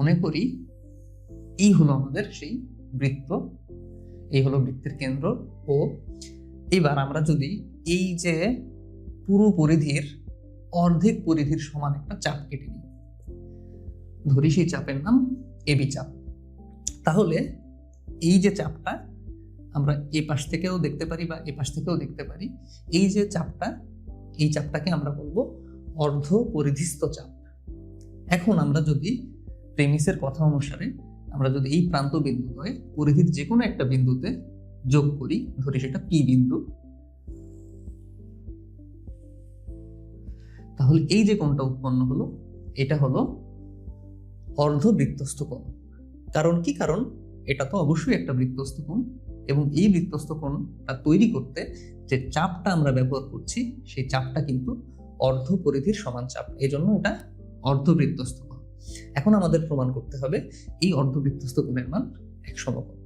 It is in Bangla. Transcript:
মনে করি এই হলো আমাদের সেই বৃত্ত, এই হলো বৃত্তের কেন্দ্র। ও এবার আমরা যদি এই যে পুরো পরিধির অর্ধেক পরিধির সমান একটা চাপ কেটে নিই, ধরি সেই চাপের নাম এবি চাপ, তাহলে এই যে চাপটা আমরা এ পাশ থেকেও দেখতে পারি বা এ পাশ থেকেও দেখতে পারি, এই যে চাপটা, এই চাপটাকে আমরা বলবো অর্ধ পরিধিস্থ চাপ। এখন আমরা যদি প্রেমিসের কথা অনুসারে আমরা যদি এই প্রান্ত বিন্দুদ্বয় পরিধির যে কোনো একটা বিন্দুতে যোগ করি, ধরি সেটা পি বিন্দু, তাহলে এই যে কোণটা উৎপন্ন হলো এটা হলো অর্ধবৃত্তস্থ কোণ। কারণ কি? কারণ এটা তো অবশ্যই একটা বৃত্তস্থ কোণ, এবং এই বৃত্তস্থ কোণটা তৈরি করতে যে চাপটা আমরা ব্যবহার করছি সেই চাপটা কিন্তু অর্ধ পরিধির সমান চাপ, এই জন্য এটা অর্ধবৃত্তস্থ কোণ। এখন আমাদের প্রমাণ করতে হবে এই অর্ধবৃত্তস্থ কোণের মান এক সমকোণ।